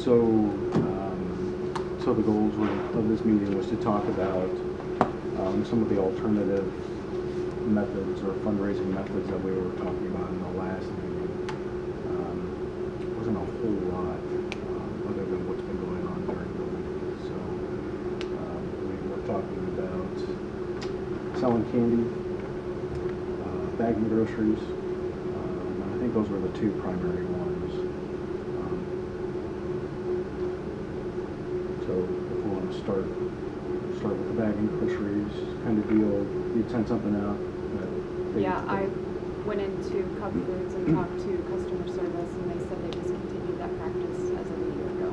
So, so the goals of this meeting was to talk about some of the alternative methods or fundraising methods that we were talking about in the last meeting. Wasn't a whole lot other than what's been going on during the week. So we were talking about selling candy, bagging groceries. I think those were the two primary ones. So if we want to start with the bagging groceries kind of deal, you'd send something out. Yeah, I went into Cub Foods and talked to customer service, and they said they discontinued that practice as of a year ago.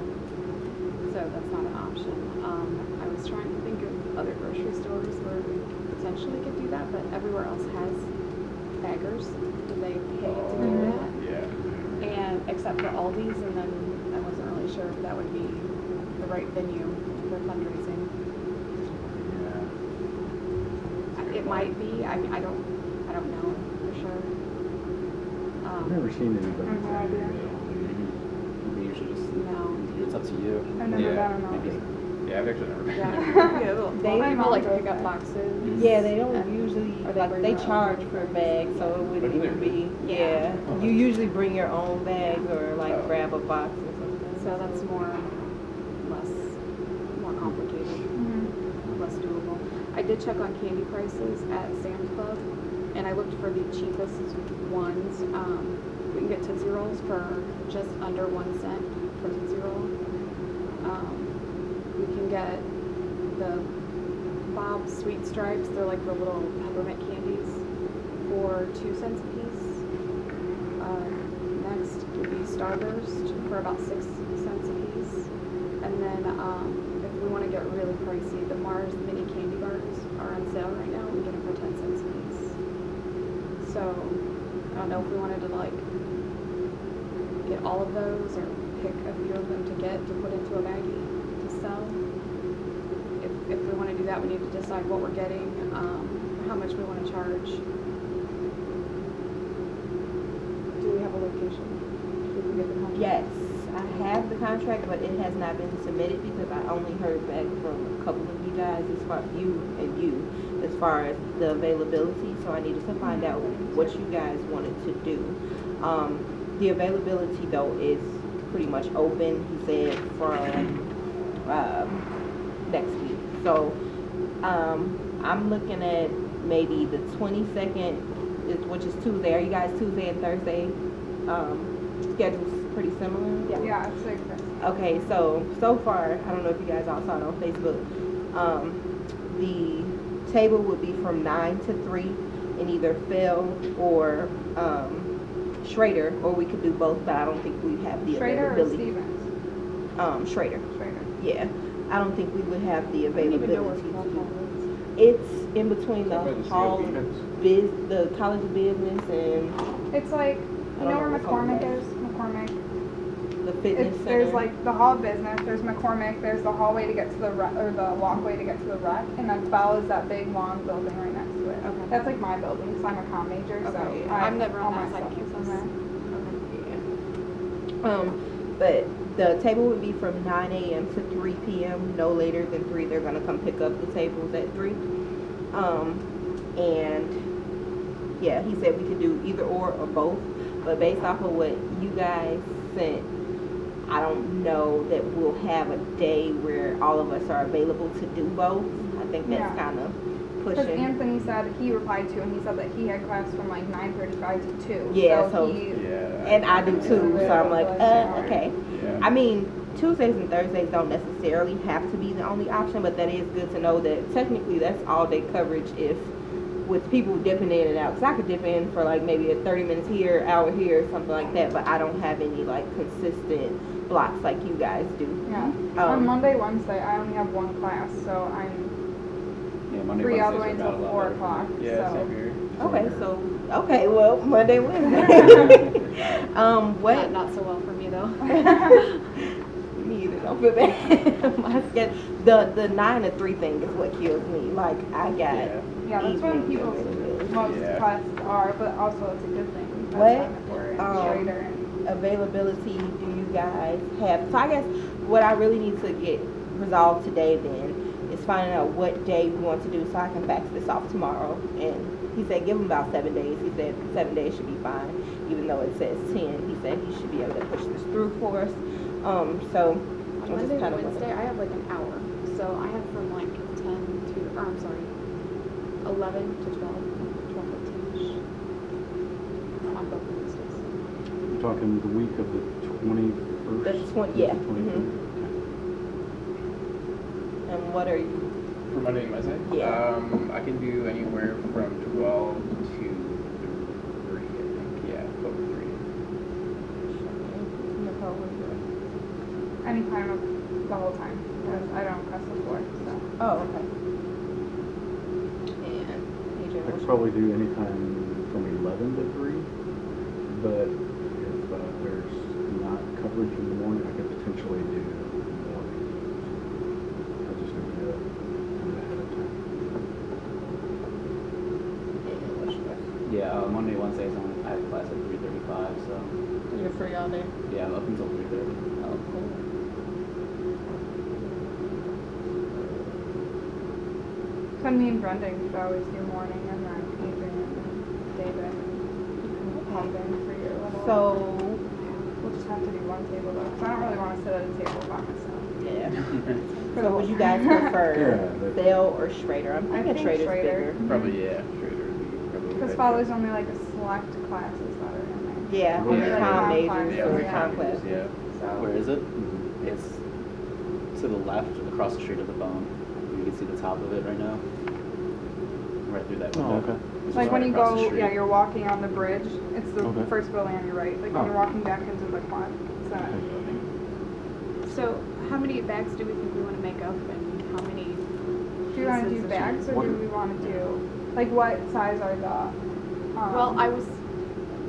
So that's not an option. I was trying to think of other grocery stores where potentially could do that, but everywhere else has baggers. Do they pay to do that? Yeah. And except for Aldi's, and then I wasn't really sure if that would be the right venue for fundraising. Yeah. It might be. I mean, I don't know for sure. I've never seen anybody. I have no idea. We usually just, No. it's up to you. I've never done an maybe. Aldi. Yeah, I've actually never been. Yeah, They- people like My mom pick up does boxes. Yeah, they don't and- usually, or they like, bring they their own charge bags. for bags, so it wouldn't Oh, do they even be, really? yeah. Yeah. You usually bring your own bags or like Oh. grab a box or something. So that's more complicated, less doable. I did check on candy prices at Sam's Club, and I looked for the cheapest ones. We can get Tootsie Rolls for just under 1 cent for Tootsie Roll. We can get the Bob's Sweet Stripes. They're like the little peppermint candies for 2 cents a piece. Next would be Starburst for about 6 cents a piece. And then if we want to get really pricey, the Mars mini candy bars are on sale right now. We get them for 10 cents a piece. So I don't know if we wanted to like get all of those or pick a few of them to put into a baggie to sell. If we want to do that, we need to decide what we're getting, how much we want to charge. Do we have a location? Did we get the contract? Yes, I have the contract, but it has not been submitted because I only heard back from a couple of you guys, as far as far as the availability. So I needed to find out what you guys wanted to do. The availability though is pretty much open. He said for next week. So I'm looking at maybe the 22nd, which is Tuesday. Are you guys Tuesday and Thursday schedules pretty similar? Yeah, it's like this. Okay, so far, I don't know if you guys all saw it on Facebook. The table would be from 9 to 3 in either Phil or Schrader, or we could do both, but I don't think we have the Schrader or availability. Stevens? Schrader. Schrader. Yeah, I don't think we would have the I don't even know where availability. Small Hall is. It's in between the Somewhere the hall, COP the College of Business and It's like, I you know don't where know what's McCormick called. is? McCormick. the fitness It's, center. there's like the Hall of Business, there's McCormick, there's the hallway to get to the or the walkway to get to the rec, and then Bell is that big long building right next to it. Okay. That's like my building, because I'm a comm major, so Okay, yeah. I I've never all on my that side of stuff is campus. in there. But the table would be from 9 a.m. to 3 p.m. No later than 3. They're gonna come pick up the tables at 3. And yeah, he said we could do either or both. But based off of what you guys sent, I don't know that we'll have a day where all of us are available to do both. I think that's Yeah. kind of Because pushing. Anthony said, he replied to, and he said that he had class from like 9:35 to 2. Yeah, so- he, Yeah. And I do too, so I'm like, okay. Yeah. I mean, Tuesdays and Thursdays don't necessarily have to be the only option, but that is good to know that technically that's all day coverage if with people dipping in and out. Because I could dip in for like maybe a 30 minutes here, hour here, something like that, but I don't have any like consistent blocks like you guys do. yeah. On Um, Monday, Wednesday, I only have one class, so I'm Yeah, Monday, free all the way Wednesdays are until about 4 11. o'clock. Yeah, so. same here. Okay, so, okay, well, Monday, Wednesday. What? Not so well for me though. Me either, don't feel bad. My schedule, the 9 to 3 thing is what kills me. Like, I got Yeah. Yeah, that's when evening people's availability. most Yeah. classes are, but also it's a good thing. Because What? I'm for it, Schrader and Availability, do you guys have. So I guess what I really need to get resolved today then is finding out what day we want to do so I can fax this off tomorrow. And he said give him about 7 days. He said 7 days should be fine, even though it says 10. He said he should be able to push this through for us. So On I'm Monday just kind and of Wednesday, I have like an hour. So I have from like 10 to, or I'm sorry, 11 to 12, 12:15-ish. On both Wednesdays. We're talking the week of the 21st? That's 20, yeah. 23rd. And what are you? For Monday and Wednesday? Yeah. I can do anywhere from 12 to 3, I think. Yeah, 12 to 3. Nicole, what are you doing? Anytime of the whole time, because I don't press the floor, so. Oh, okay. And AJ, I what's could probably do any time from 11 to 3, but if there's not coverage in the morning, I could potentially do the morning. I just need to do it ahead of time. Yeah, Monday, Wednesdays, I have class at 3:35, so You're free all day? yeah, I'm up until 3:30. Oh, cool. So me and Brendan could always do morning, and then Adrian and David, you can pop in for your little. So, We'll just have to do one table though, because I don't really want to sit at a table by myself. yeah. So would you guys prefer Yeah, Dale or Schrader? I'm I thinking think Schrader's Schrader. bigger. Probably, yeah. Schrader would be probably Because right follows there. only like a select classes that are in there. Yeah, Yeah. only Yeah. com majors Yeah, or only com com class. majors, yeah. So. Where is it? Mhm. It's to the left, across the street of the phone. You can see the top of it right now. Right through that window. Oh, okay. It's Like right when you across the go, street. yeah, you're walking on the bridge, it's the Okay. first building on your right. Like when Oh. you're walking back into the quad, it's that Okay. building. So how many bags do we think we want to make up and how many? Do you want to do pieces? bags or What- do we want to do, like what size are the? Well,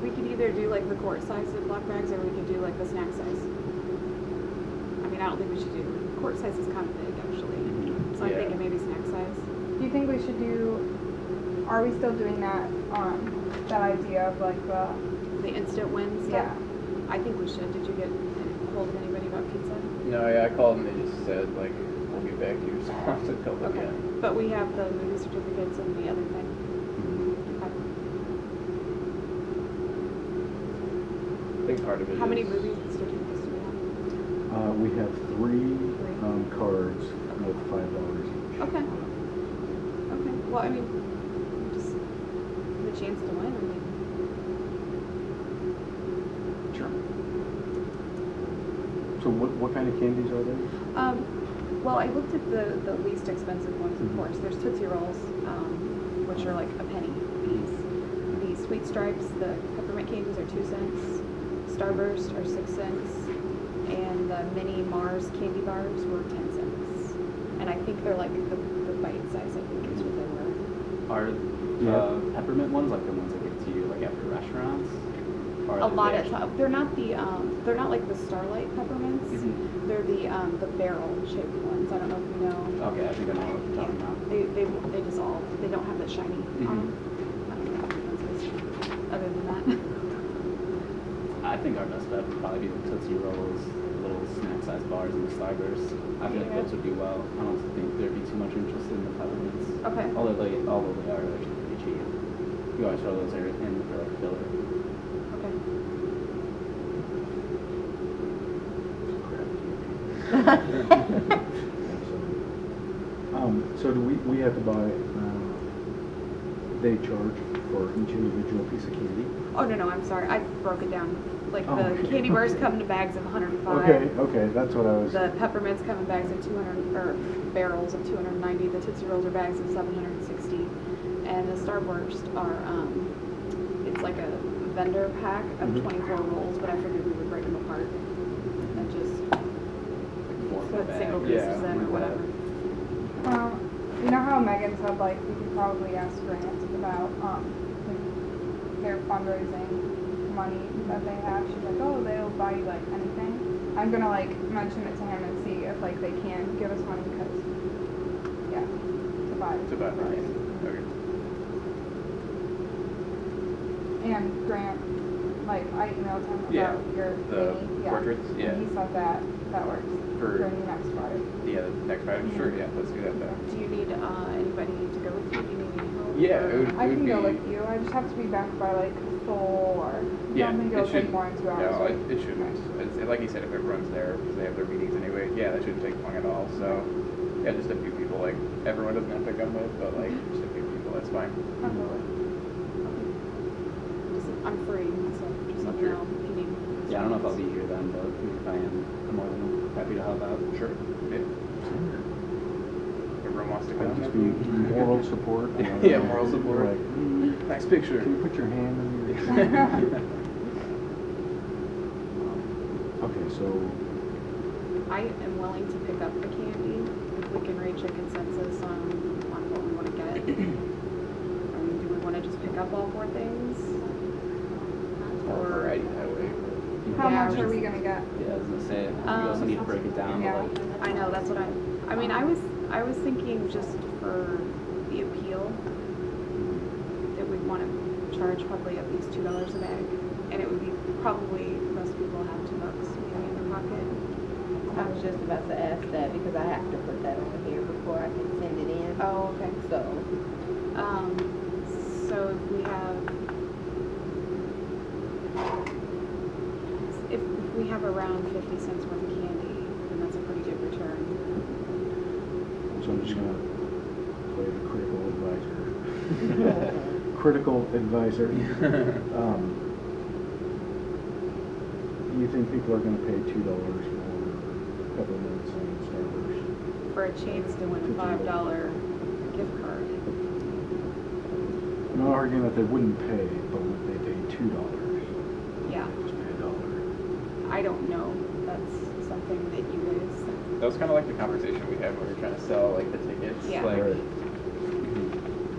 we could either do like the quart size Ziploc bags or we could do like the snack size. I mean, I don't think we should do, quart size is kind of big actually. So I'm Yeah. thinking maybe snack size. Do you think we should do, are we still doing that, that idea of like the, The instant win stuff. yeah. I think we should. Did you get hold of anybody about pizza? No, yeah, I called and they just said, like, we'll get back to you. So I'll have to call them Okay. again. But we have the movie certificates and the other thing. Okay. I think part of it How many is- movie certificates do we have? We have three Three. cards with $5 each. Okay. Okay. Well, I mean, just the chance to win. I mean, Sure. So what kind of candies are there? well, I looked at the least expensive ones, of Mhm. course. There's Tootsie Rolls, which are like a penny a piece. The Sweet Stripes, the peppermint candies are 2 cents. Starburst are 6 cents. And the mini Mars candy bars were 10 cents. And I think they're like the bite size, I think is what they were. Are Yeah. peppermint ones like the ones that give to you like after restaurants? Or A are lot they of actually- times, they're not like the Starlight peppermints. Mhm. They're the barrel shaped ones. I don't know if you know. Okay, I think I know what you're talking about. They dissolve. They don't have that shiny on them. I don't know what the difference is. Other than that, I think our best bet would probably be the Tootsie Rolls, little snack-sized bars, and the Starburst. I feel like Yeah. those would do well. I don't think there'd be too much interest in the peppermints. Okay. Although they are actually pretty cheap. You always throw those in for like filler. okay. So do we have to buy, they charge for each individual piece of candy? Oh no, I'm sorry. I broke it down. Like Oh, the okay. candy bars come in bags of 105. Okay, that's what I was. The peppermints come in bags of 200, or barrels of 290. The Tootsie Rolls are bags of 760. And the Starburst are, it's like a vendor pack of Mhm. 24 rolls, but I figured we would break them apart and just put single pieces Yeah, in or whatever. You know how Megan said like we could probably ask Grant about like their fundraising money that they have. She's like, oh, they'll buy you like anything. I'm gonna like mention it to him and see if like they can give us money because yeah, to buy. To buy the candy. Okay. And Grant Like, I emailed him Yeah, about your the thingy, portraits, yeah. And he said that works For- for next Friday. Yeah, the next Friday, sure, yeah, let's do that then. Do you need anybody to go with you? Do you need any help? Yeah, or- it would- I can go be- with you. I just have to be back by like 4. Yeah, I don't think it it'll should, take more than 2 hours. no, right? it shouldn't. Like you said, if everyone's there, because they have their meetings anyway, yeah, that shouldn't take long at all, so, yeah, just a few people, like, everyone doesn't have to come with, but like, just a few people, that's fine. I'm free, so just let me know if you need. Yeah, I don't know if I'll be here then, but if I am, I'm more than happy to help out. Sure, yeah. Everyone wants to I'd come. just be moral support. Yeah, moral support. Like, Nice picture. can you put your hand in your... Okay, so I am willing to pick up the candy if we can reach a consensus on what we want to get. Do we want to just pick up all 4 things? Or variety that way. How Yeah, much are we just- gonna get? Yeah, I was gonna say, we also need to break it down, Yeah. but like, I know, that's what I mean, I was thinking just for the appeal that we'd want to charge probably at least $2 a bag. And it would be probably, most people have $2 maybe in their pocket. I was just about to ask that because I have to put that on here before I can send it in. Oh, okay. So, So if we have around 50 cents worth of candy, then that's a pretty good return. So I'm just gonna play the critical advisor. You think people are gonna pay $2 for peppermints and Starburst? For a chance to win a $5 gift card. I'm not arguing that they wouldn't pay, but would they pay $2? Yeah, Just pay $1. I don't know. That's something that you guys. That was kind of like the conversation we had when we were trying to sell like the tickets. Yeah. Like, Right.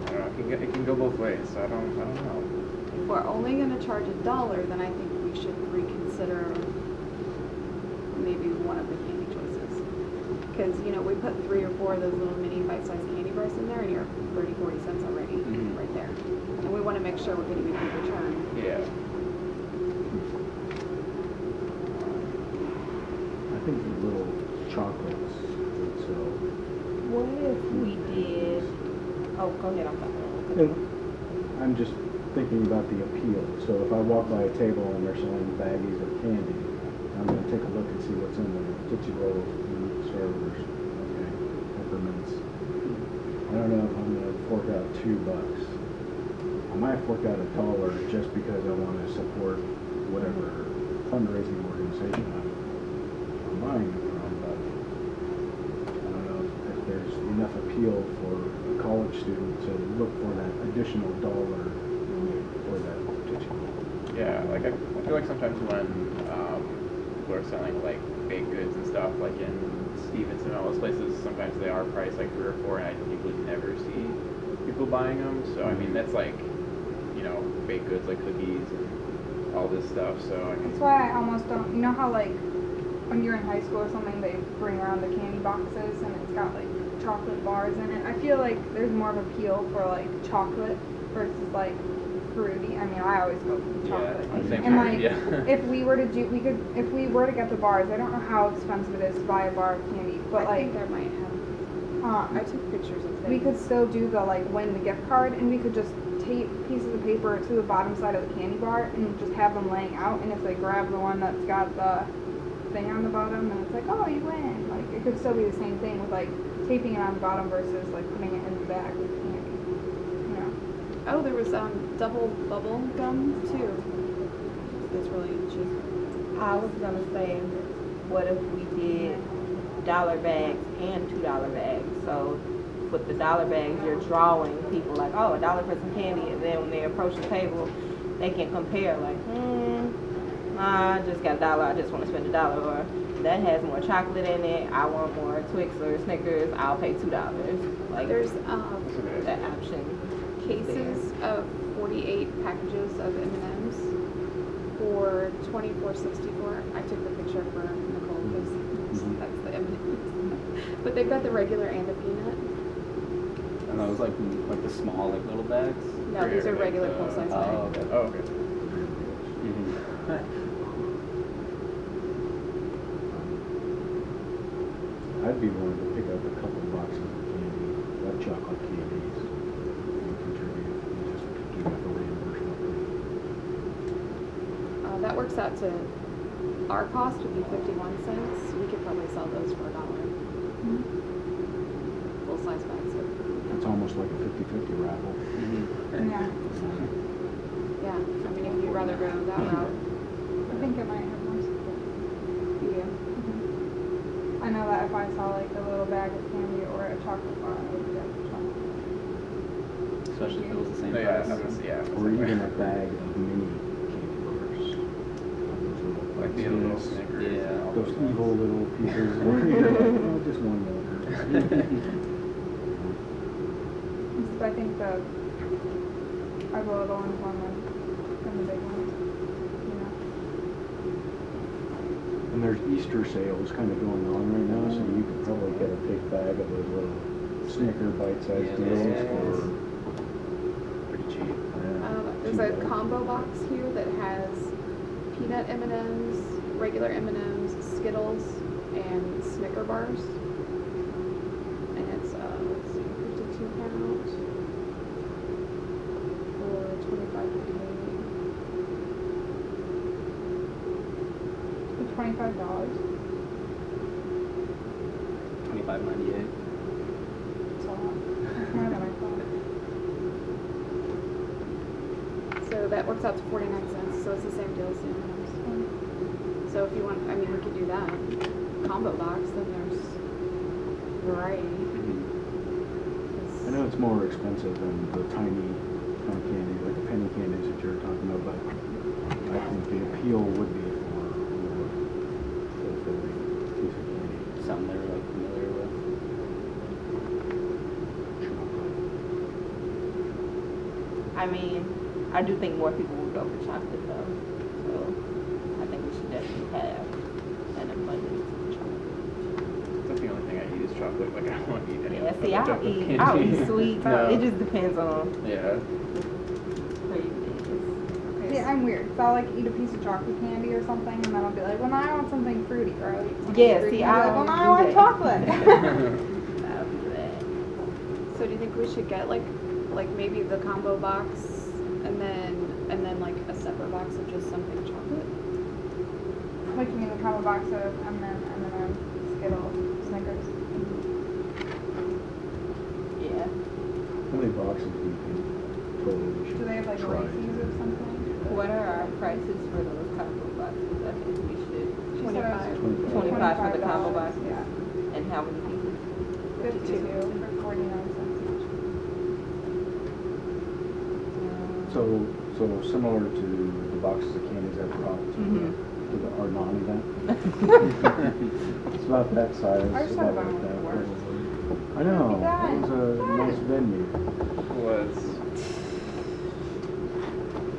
I don't know, it can go both ways, so I don't know. If we're only going to charge $1, then I think we should reconsider maybe one of the candy choices. Because, we put 3 or 4 of those little mini bite-sized candy bars in there, and you're 30, 40 cents already Mhm. right there. And we want to make sure we're getting a good return. Yeah. I think the little chocolates would sell. what if we did? Oh, go ahead. I'm sorry. I'm just thinking about the appeal. So if I walk by a table and they're selling baggies of candy, I'm gonna take a look and see what's in there. Tootsie Rolls, Starburst, okay, peppermints. I don't know if I'm gonna fork out $2. I might fork out $1 just because I wanna support whatever fundraising organization I'm buying it from, but I don't know if there's enough appeal for a college student to look for that additional $1 for that Tootsie Roll. Yeah, like I feel like sometimes when people are selling like baked goods and stuff, like in Stevenson and all those places, sometimes they are priced like 3 or 4, and I usually never see people buying them. So I mean, that's like, baked goods like cookies and all this stuff. So I mean, That's why I almost don't. You know how like when you're in high school or something, they bring around the candy boxes and it's got like chocolate bars in it. I feel like there's more of appeal for like chocolate versus like fruity. I mean, I always go for chocolate. Yeah, same And here, like, yeah. if we were to get the bars, I don't know how expensive it is to buy a bar of candy, but I think like, I might have. I took pictures of things. we could still do the like win the gift card, and we could just tape pieces of paper to the bottom side of the candy bar and just have them laying out. And if they grab the one that's got the thing on the bottom, then it's like, oh, you win. Like, it could still be the same thing with like taping it on the bottom versus like putting it in the bag with candy. Oh, there was double bubble gum too. That's really cheap. I was gonna say, what if we did $1 bags and $2 bags? So with the $1 bags, you're drawing people like, oh, $1 for some candy, and then when they approach the table, they can compare like, I just got $1, I just want to spend $1, or that has more chocolate in it, I want more Twix or Snickers, I'll pay $2. Like, There's that option. cases of 48 packages of M&Ms for $24.64. I took the picture for Nicole because that's the M&Ms. But they've got the regular and the peanut. and those like the small like little bags. No, these are Like regular the- full-size Oh, bags. okay. Oh, okay. Mhm. I'd be willing to pick up a couple boxes of candy, like chocolate candies, and contribute, and just do like a reimbursement thing. That works out to, our cost would be 51 cents. We could probably sell those for $1. Full size bags of, It's almost like a 50-50 raffle. Yeah. yeah, I mean, if you'd rather go that route, I think it might have more support. you. I know that if I saw like a little bag of candy or a chocolate bar, I would get the chocolate. Especially if it was the same No, yeah, price. I'm gonna see, yeah. Or even a bag of mini candy bars. Like the little Snickers. Yeah. and all Those ones. evil little pieces. Oh, just one more. I think the little ones won than the big ones. You know. And there's Easter sales kind of going on right now, so you could probably get a big bag of those little Snicker bite-sized Yeah, deals those for Pretty cheap. There's a $2. combo box here that has peanut M&Ms, regular M&Ms, Skittles, and Snicker bars. And it's, let's see, 52 pounds for $25.58. For $25. $25.98. That's a lot. That's more than I thought. So that works out to 49 cents, so it's the same deal as the M&Ms. So if you want, I mean, we could do that. Combo box, then there's variety. I know it's more expensive than the tiny kind of candy, like the penny candies that you're talking about, but I think the appeal would be for a more fulfilling piece of candy. Something they're like familiar with. Chocolate. I mean, I do think more people will go for chocolate though. So I think we should definitely have an abundance of chocolate. That's the only thing I eat is chocolate. Like I don't eat any Yeah, other see, chocolate candy. I'll eat sweets. No. It just depends on Yeah. cravings. See, I'm weird. So I'll like eat a piece of chocolate candy or something, and then I'll be like, well, now I want something fruity, or I'll eat something Yeah, fruity, see, and I'll be like, well, I'll now I do want that. chocolate. I'll do that. So do you think we should get like maybe the combo box and then like a separate box of just something chocolate? Like you mean the combo box of M&M, Skittles, Snickers. Yeah. How many boxes do you think totally should Do they have like try Reese's to- or something? What are our prices for those combo boxes? I think we should. She said it was 25. 25 for the combo $25, boxes? Yeah. And how many pieces? 52 for 49 cents each. So similar to the boxes of candies I brought to our non-event. It's about that size. I just about had one like with that, work. probably. I know, Look at it was a that. nice venue. Was.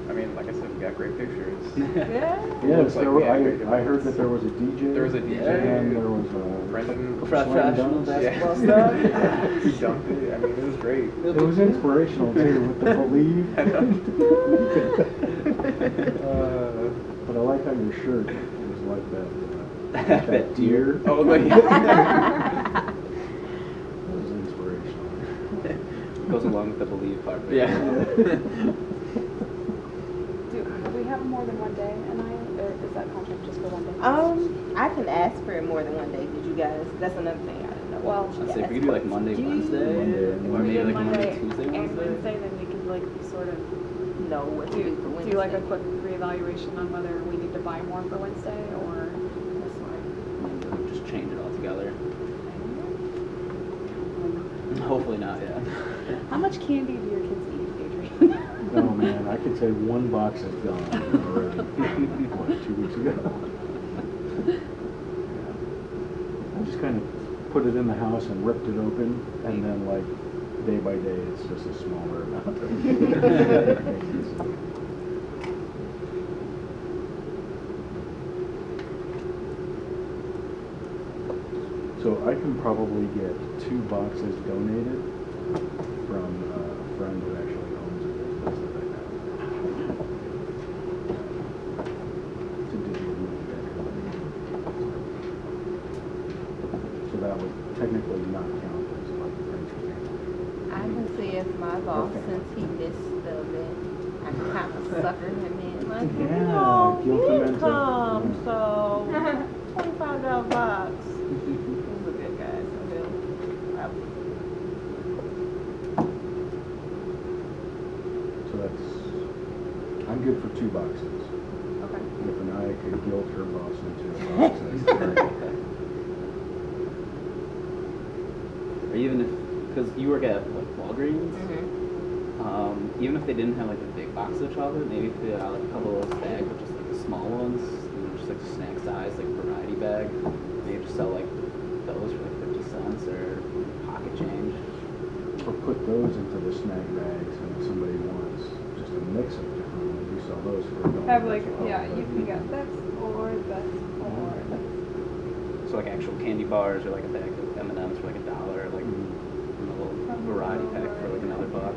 I mean, like I said, we got great pictures. Yeah. Yes, looks like there we were, had great I heard that events. there was a DJ. There was a DJ. And there was a Brendan slam Professional dunk. basketball Yeah. He dunked it. I mean, it was great. It was inspirational too, with the believe. I know. But I like how your shirt was like that. That deer. Oh, like, It was inspirational. Goes along with the believe part. right? Yeah. Do we have more than one day a night, or is that contract just for one day? I can ask for more than one day. Did you guys? That's another thing I didn't know. Well, I'd say if we could do like Monday, Wednesday, Monday, or maybe like Monday, and Tuesday, Wednesday. Wednesday, then we could like sort of know what to do for Wednesday. do like a quick reevaluation on whether we need to buy more for Wednesday or. That's fine. Maybe we'll just change it all together. Hopefully not, yeah. How much candy do your kids eat, Adrian? Oh man, I could say one box is gone already. What, 2 weeks ago? Yeah. I just kind of put it in the house and ripped it open, and then like day by day, it's just a smaller amount. So I can probably get 2 boxes donated from a friend who actually owns a business that I know. that would technically not count as like friends or family. I can see if my boss, Okay. since he missed the event, I can kind of sucker him in. Like, Yeah, no, guilt you him didn't into- come, yeah. so $25 box. He's a good guy, so he'll probably. So that's, I'm good for 2 boxes. Okay. If an I could guilt her boss into a box, that's great. Or even if, because you work at like Walgreens, even if they didn't have like a big box of chocolate, maybe if they had like a couple of those bags of just like the small ones, you know, just like snack size, like variety bag, maybe just sell like those for like 50 cents or pocket change. Or put those into the snack bags, and if somebody wants just a mix of different ones, you sell those for $1 Have like, as well. yeah, you can get this or this or this. So like actual candy bars or like a bag of M&Ms for like $1, like a little variety pack for like another buck.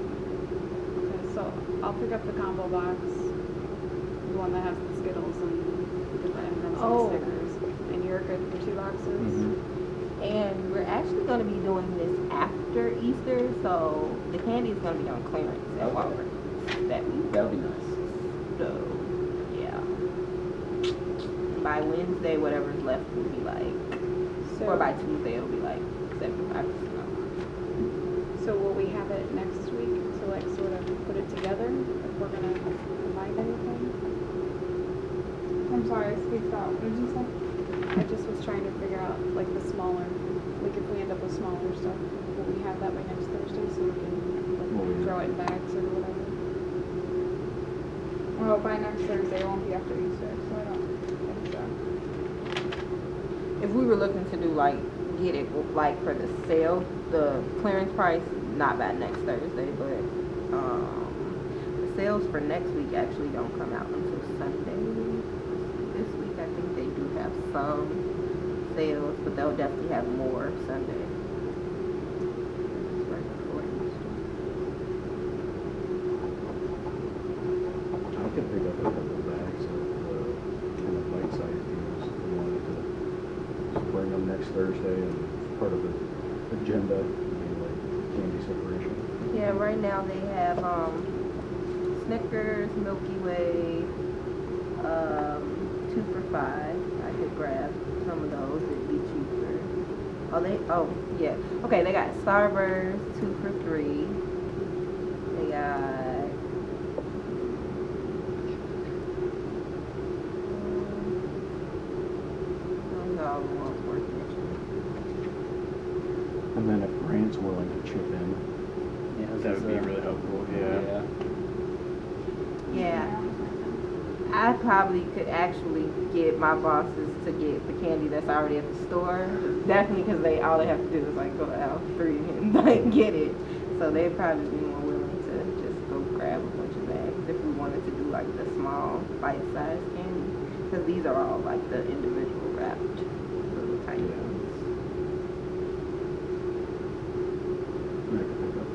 Okay, so I'll pick up the combo box, the one that has the Skittles and the M&Ms Oh. and Snickers, and you're good for 2 boxes. And we're actually going to be doing this after Easter, so the candy is going to be on clearance at Okay. Walgreens that week. That would be nice. So, yeah. By Wednesday, whatever's left will be like, So, or by Tuesday, it'll be like 75% off. so will we have it next week to like sort of put it together if we're gonna combine anything? I'm sorry, spaced out. What did you say? I just was trying to figure out like the smaller, like if we end up with smaller stuff, will we have that by next Thursday so we can Well, like yeah. throw it in bags or whatever? Well, by next Thursday, it won't be after Easter, so I don't think so. If we were looking to do like, get it like for the sale, the clearance price, not by next Thursday, but the sales for next week actually don't come out until Sunday. This week I think they do have some sales, but they'll definitely have more Sunday. It's right before Easter. I could pick up a couple of bags of kind of bite-sized deals if we wanted to just bring them next Thursday and part of the agenda, maybe like candy separation. Yeah, right now they have Snickers, Milky Way, 2 for $5. I could grab some of those, it'd be cheaper. Oh yeah. Okay, they got Starburst, 2 for $3. They got those are all the ones worth mentioning. And then if Grant's willing to chip in, Yeah, That would be really helpful, yeah. Yeah. I probably could actually get my bosses to get the candy that's already at the store. Definitely because all they have to do is like go to aisle 3 and like get it. So they'd probably be more willing to just go grab a bunch of bags if we wanted to do like the small bite-sized candy. Because these are all like the individual wrapped little tiny Yeah. ones. I could pick up.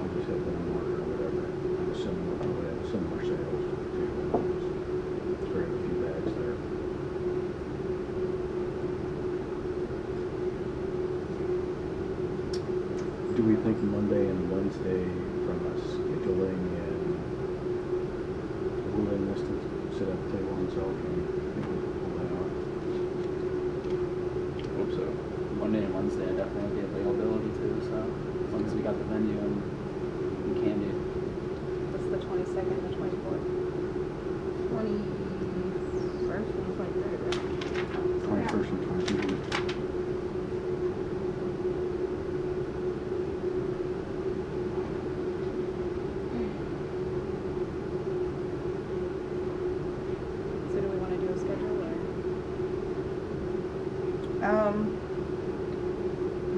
I'll just hit one order or whatever. I'm assuming we'll probably have similar sales too. And I'll just grab a few bags there. Do we think Monday and Wednesday from a scheduling and willingness to sit at the table and sell, can we think we can pull that off? Hope so. Monday and Wednesday, I definitely have the availability too, so as long as we got the venue and candy. That's the 22nd and the 24th. 21st and 23rd, right? 21st and 22nd. So do we want to do a schedule or?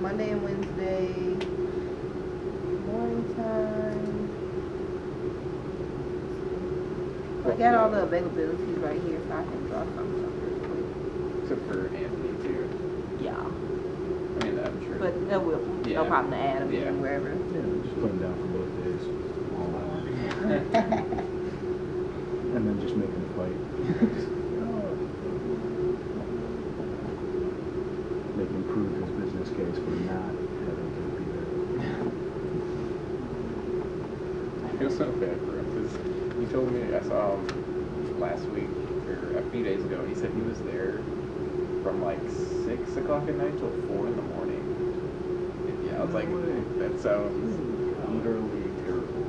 Monday and Wednesday, morning time. I got all the availabilities right here, so I can draw something up real quick. Except for Anthony too. Yeah, I mean, I'm sure. but no Yeah. problem to add them Yeah. in wherever. Yeah, just put them down for both days. All that. And then just make them fight. so bad for him because he told me, I saw him last week or a few days ago, and he said he was there from like 6 o'clock at night till 4 in the morning. And yeah, I was like, that sounds Literally terrible.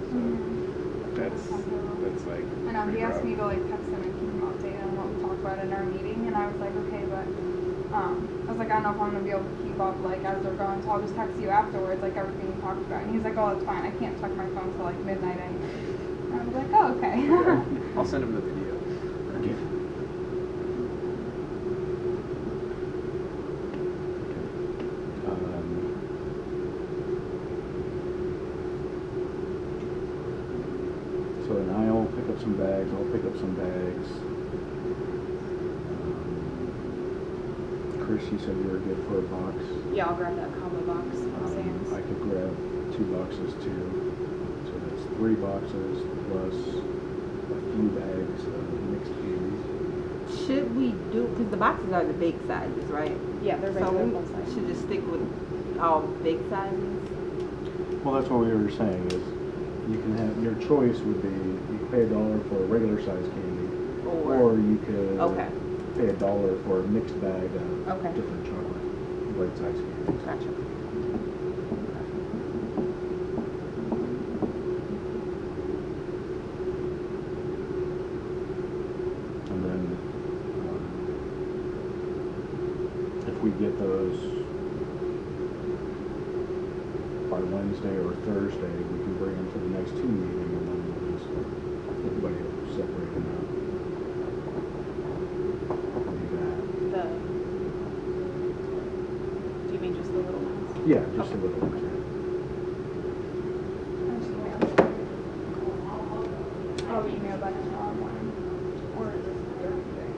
that's like. I know, he pretty asked rough. me to like text him and keep him updated on what we talked about in our meeting, and I was like, okay, but, I was like, I don't know if I'm gonna be able to keep up, like, as we're going, so I'll just text you afterwards, like, everything we talked about, and he's like, oh, it's fine, I can't check my phone till like midnight anyway. And I was like, oh, okay. I'll send him the video. So and I'll pick up some bags. I'll pick up some bags. Chris, you said you were good for a box. Yeah, I'll grab that combo box from Sam's. I could grab 2 boxes too. So that's 3 boxes plus a few bags of mixed candies. Should we do, because the boxes are the big sizes, right? Yeah, they're So regular we full size. should just stick with all big sizes? Well, that's what we were saying is you can have, your choice would be you could pay $1 for a regular size candy, or you could Okay. pay $1 for a mixed bag of Okay. different chocolate, right size candies. Gotcha. And then if we get those by Wednesday or Thursday, we can bring them to the next 2 meetings, and then we'll just everybody will separate them out. Do that. Do you mean just the little ones? Yeah, just Okay. a little bit. I'll email back tomorrow morning, or just Thursday.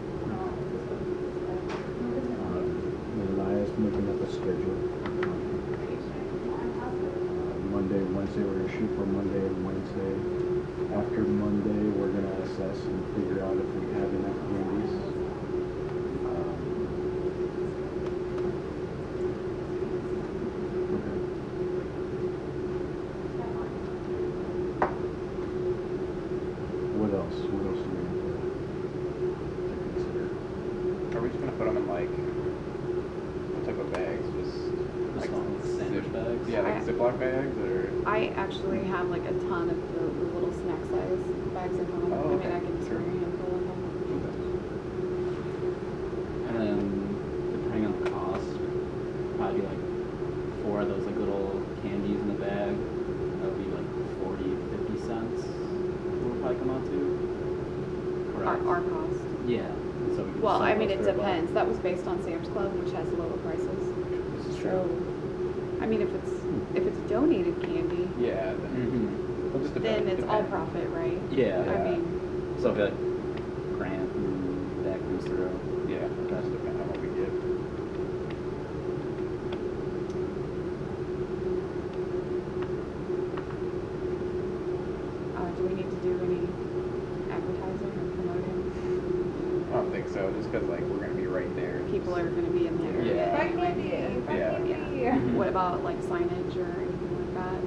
And I is making up a schedule. Monday, Wednesday, we're gonna shoot for Monday and Wednesday. After Monday, we're gonna assess and figure out if we have enough candies. Okay. What else? What else do we have to consider? Are we just gonna put them in like what type of bags? Just like small sandwich bags? Yeah, like I- Ziploc bags or. I actually have like a ton of the little snack size bags at home. Oh, I mean, okay. I can just bring a handful of them. And then depending on the cost, probably like 4 of those like little candies in the bag. That would be like 40, 50 cents. Will probably come out to. Correct. Our cost. Yeah. So we can Well, sell I mean, those it for $1. depends. That was based on Sam's Club, which has lower prices. This is So, I mean, if it's donated candy, Yeah. Mhm. We'll just then it's all depend. profit, right? Yeah. I mean, So if like Grant and that comes through. Yeah, it does depend on what we get. do we need to do any advertising or promoting? I don't think so, just because like we're gonna be right there. People are going to be in the area. Yeah. Buy anyway. candy, buy Yeah. candy. What about like signage or anything like that?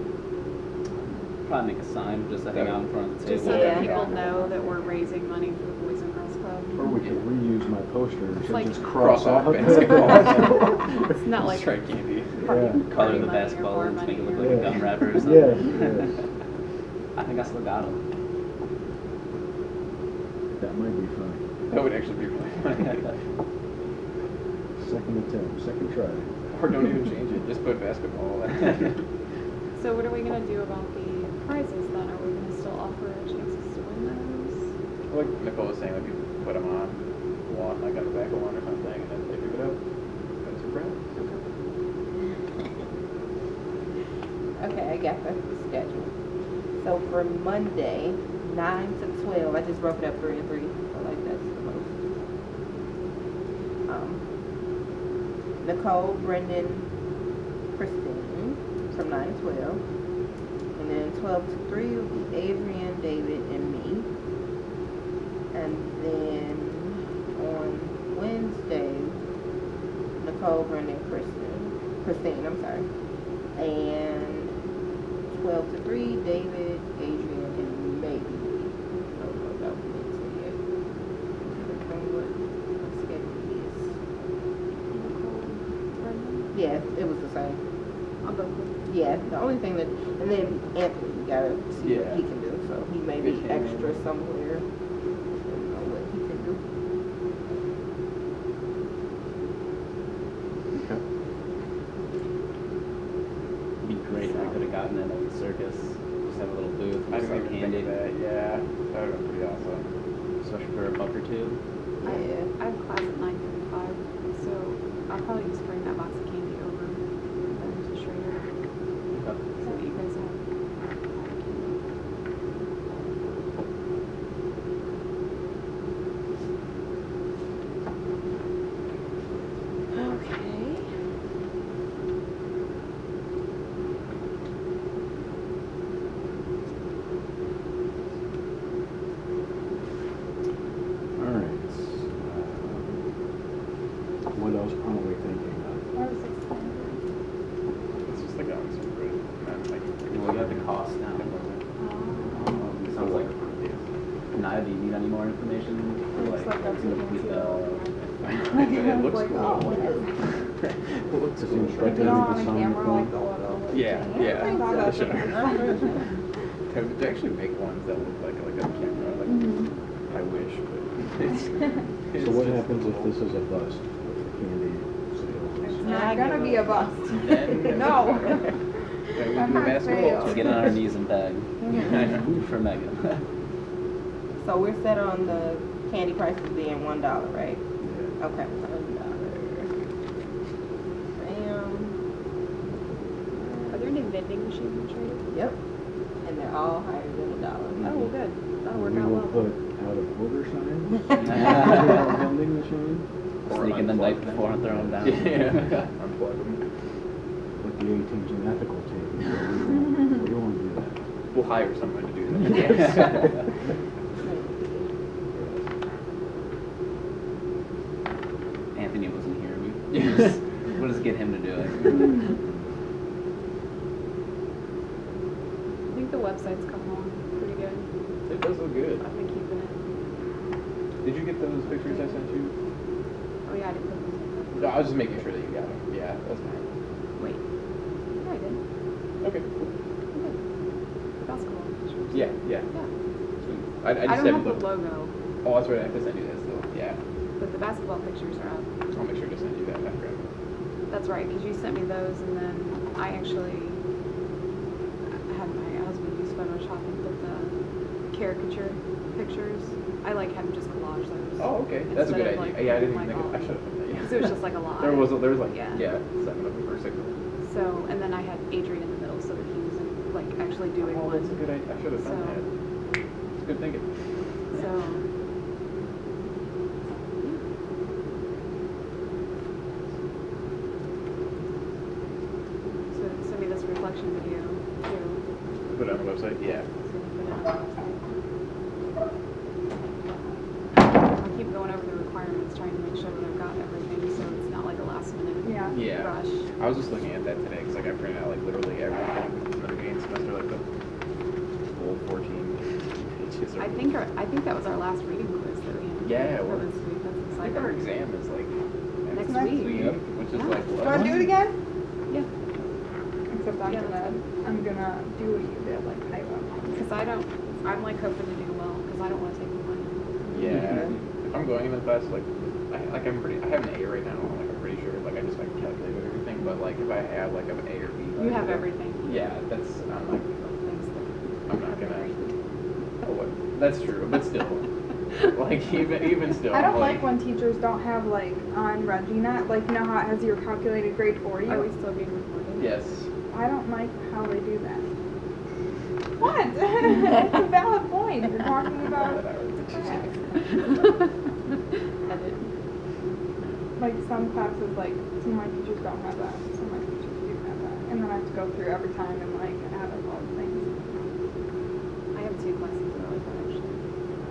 Probably make a sign just to hang out in front of the table. Just so Yeah. that people know that we're raising money for the Boys and Girls Club. Or we could reuse my posters and Like- just cross Cross off out basketball. It's not like Strike candy. Yeah. Color party the money or basketball bar and make it money look or- like a gum wrapper or something. Yeah, I think I still got them. that might be fun. That would actually be really funny. Second attempt, second try. Or don't even change it, just put basketball. So what are we going to do about the prizes then? Are we going to still offer chances to win those? Like Nicole was saying, like you put them on one, like on the back of one or something, and then they pick it up. That's your friend. Okay, I got the schedule. So for Monday, 9 to 12, I just broke it up 3 and 3. So like that's the most. Nicole, Brendan, Christine from 9 to 12. And then 12 to 3 will be Adrian, David, and me. And then on Wednesday, Nicole, Brendan, Christine, and 12 to 3, David, Adrian, and Yeah, it was the same. On both of them? Yeah, the only thing that, and then Anthony, you gotta see what Yeah. he can do, so he may be Good extra somewhere. Depending on what he can do. Okay. It'd be great if we could have gotten it at the circus. Just have a little booth, I just didn't like even think candy, of that. Yeah, that would have been pretty awesome. especially for a buck or two. Yeah. I have class at 9:45, so I'll probably just bring that box of candy over then to Schrader, Okay. so that you guys have. Okay. All right. What else are we thinking of? I was excited. It's just like going super good. And then like, Well, we got the cost now. Sounds like, Naya, do you need any more information? Looks like that's to what complete you the? it looks like, cool. oh, whatever. It looks Does cool. it instruct You them know, to on a sign the camera, form? like the little. Like, Yeah, thing. yeah. I thought They that was should. really To actually make ones that look like a camera, like I wish, but it's. So what happens if this is a bust with the candy It's sales? not gonna be a bust. Then- No. Then we I'm do not basketball. failed. Just get on our knees and beg Mhm. for Megan. So we're set on the candy prices being $1, right? Yeah. Okay, $1. Bam. Are there any vending machines in Schrader? Yep. And they're all higher than $1. Oh, well, good. That'll work We out will well. put out of order signs. Our vending machine, Sneak in the night before and throw them down. Yeah. Unplug them. with the 18's and ethical tape. We don't want to do that. We'll hire someone to do that. Anthony wasn't here. Yes. We'll just get him to do it. I think the website's coming along pretty good. It does look good. I've been keeping it. Did you get those pictures I sent you? Oh yeah, I didn't put those in. No, I was just making sure that you got them. Yeah, that's fine. Wait. Yeah, I did. Okay, cool. Okay. The basketball pictures. Yeah, yeah. Yeah. Sweet. I I just don't have haven't the looked. logo, Oh, that's right. I have to send you that still. Yeah. but the basketball pictures are up. I'll make sure to send you that after. That's right, because you sent me those, and then I actually had my husband use Photoshop and put the caricature pictures. I like had him just collage those. Oh, okay. That's a instead good of, idea. Yeah, I didn't like, even think of all- I should have done that. Yeah. 'cause it was just like a lot. There was like Yeah. 7 of them or 6 of them. So, and then I had Adrian in the middle so that he was like actually doing Oh, one. that's a good idea. I should have done So- that. It's good thinking. So. So send me this reflection video too. Put it on the website. Yeah. So we put it on the website. I'll keep going over the requirements, trying to make sure that I've got everything, so it's not like a last minute Yeah. Yeah. rush. I was just looking at that today because like I printed out like literally everything in the beginning semester, like the full 14 pages. I think that was our last reading quiz that we had. Yeah, it for was. this week. That's I think our exciting. exam is like Next Next week. week, which is Yeah. like You what? wanna do it again? Yeah, Except Yeah, that's I'm gonna do what you did, like type up. because I'm like hoping to do well because I don't want to take the money. Yeah. If I'm going in the class, like I have an A right now. Like I'm pretty sure. Like I just like calculated everything. But like if I have like an A or B. You like, have everything. Yeah, that's I'm like Things that I'm not are gonna. very- Oh, what? That's true, but still, like even still. I don't I'm like when teachers don't have like on ReggieNet, like you know how it has your calculated grade for you. Are we still being recorded? Yes. I don't like how they do that. What? That's a valid point. You're talking about Edit. like some classes, like some of my teachers don't have that, some of my teachers do have that, and then I have to go through every time and like add up all the things. I have 2 classes that are like that actually.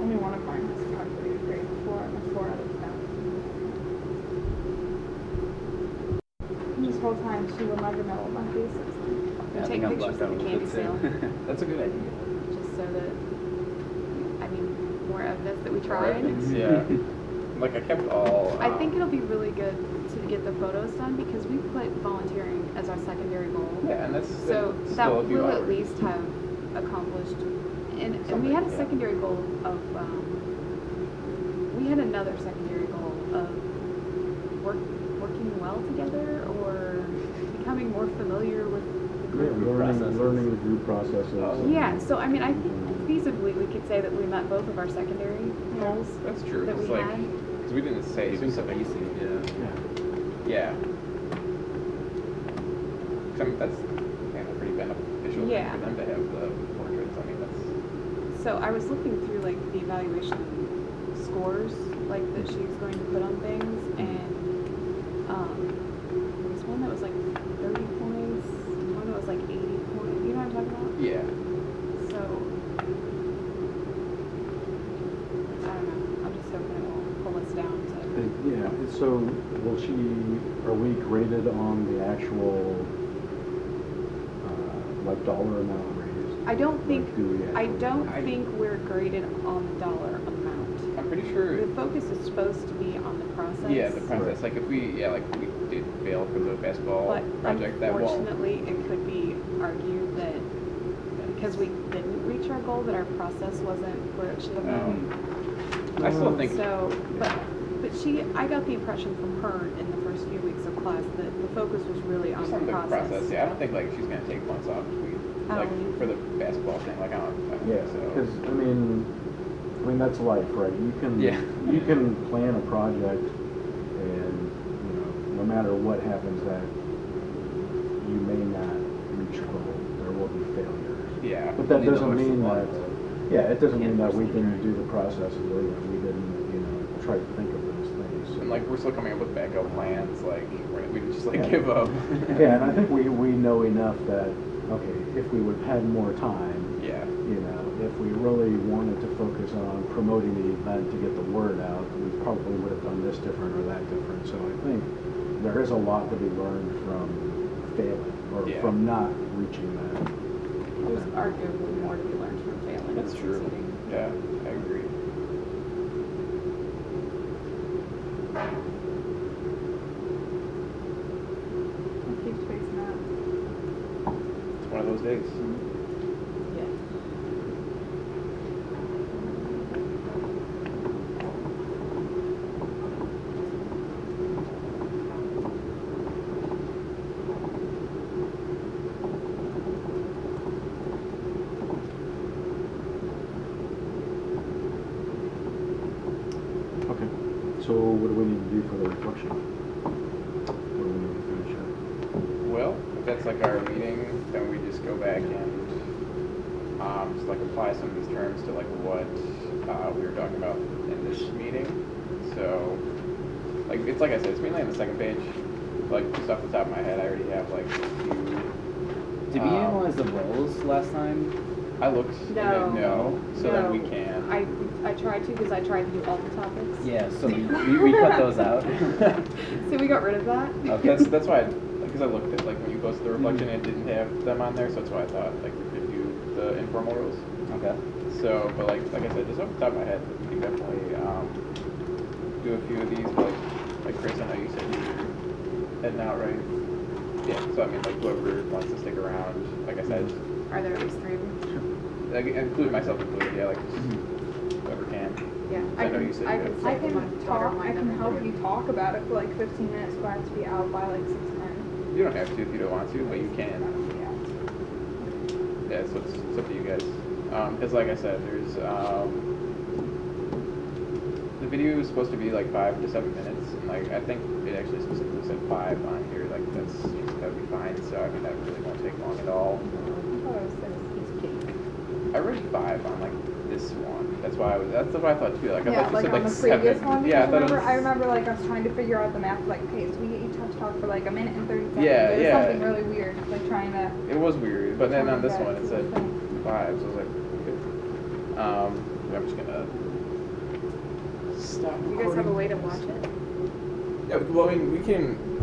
Only one of mine has a calculated grade before, and it's 4 out of 10. And this whole time, she will never know what my face is. We Yeah, I take think I'm pictures blacked out of the a candy little bit, sale, too. That's a good idea. just so that, I mean, more evidence that we More tried. evidence, yeah. Like I kept all. I think it'll be really good to get the photos done because we put volunteering as our secondary goal. Yeah, and that's So that's that still a few will hours. at least have accomplished, and we Something, had a yeah. secondary goal of, we had another secondary goal of working well together or becoming more familiar with the Yeah, group. learning the group processes. Yeah, so I mean, I think feasibly we could say that we met both of our secondary goals That's true. that we It's like, had. because we didn't say specific. Yeah. 'Cause I mean, that's pretty beneficial Yeah. for them to have the portraits. I mean, that's So I was looking through like the evaluation scores like that she's going to put on things, and there was one that was like 30 points, one that was like 80 points. You know what I'm talking about? yeah. So I don't know. I'm just hoping it will pull us down to. Yeah, so are we graded on the actual, like dollar amount raised? I don't think. Like, do we I actually- don't think we're graded on the dollar amount. I'm pretty sure. The focus is supposed to be on the process. Yeah, the process. Right. Like if we did fail for the basketball But project, that won't. unfortunately, it could be argued that because we didn't reach our goal, that our process wasn't where it should have been. I still think. So, but I got the impression from her in the first few weeks of class that the focus was really on Just the on the process. process. Yeah, I don't think like she's gonna take months off. Like Oh. for the basketball thing. Like I don't Yeah, think so. because I mean that's life, right? You can plan a project, and no matter what happens, that you may not reach your goal. There will be failures. Yeah. But that You know, doesn't it's mean a lot that. of- Yeah, it doesn't mean Yeah, that we personally. didn't do the process and we didn't try to think of those things. And like we're still coming up with backup plans. Like we didn't just like Yeah. give up. Yeah, and I think we know enough that okay, if we would have had more time. Yeah. If we really wanted to focus on promoting the event to get the word out, we probably would have done this different or that different. So I think there is a lot to be learned from failing or Yeah. from not reaching that. There's arguably more to be learned from failing. That's than true. succeeding. Yeah, I agree. It keeps facing up. It's one of those days. Yeah. Okay. So what do we need to do for the reflection? What do we need to finish up? Well, if that's like our meeting, then we just go back and just like apply some of these terms to like what we were talking about in this meeting. So, like it's like I said, it's mainly on the second page. Like just off the top of my head, I already have like a few. Did we analyze the roles last time? I looked. No. No. So then we can. I tried to because I tried to do all the topics. Yeah, so we cut those out. So we got rid of that. Okay. That's why, because I looked at like when you go to the reflection, it didn't have them on there, so that's why I thought like we could do the informal rules. Okay. So, but like I said, just off the top of my head, we can definitely do a few of these. But like Chris, I know you said you're heading out, right? Yeah. So I mean, like whoever wants to stick around, like I said, Are there at least 3 of them? like, include myself included. Yeah, like just whoever can. Yeah. I know you said I you can had- say I my can daughter talk, might I can never help do. you talk about it for like 15 minutes, but I have to be out by like 6:10. You don't have to if you don't want to, but you can. Yeah. Yeah, so it's up to you guys. Because like I said, there's the video is supposed to be like 5 to 7 minutes, and like I think it actually specifically said 5 on here. Like that'd be fine. So I mean that really won't take long at all. I thought it was 6. I read 5 on like this one. That's why I thought too. Like I Yeah, thought you like said on like the previous 7. one. Yeah, I because thought it was. I remember like I was trying to figure out the math. Like, okay, so we each have to talk for like 1 minute and 30 seconds. Yeah, It was yeah. something really weird, like trying to. It was weird, but then on this Yeah, one it it's said the same. 5, so I was like, okay. I'm just gonna stop. You guys have a recording. way to watch it? Yeah, well, I mean, we can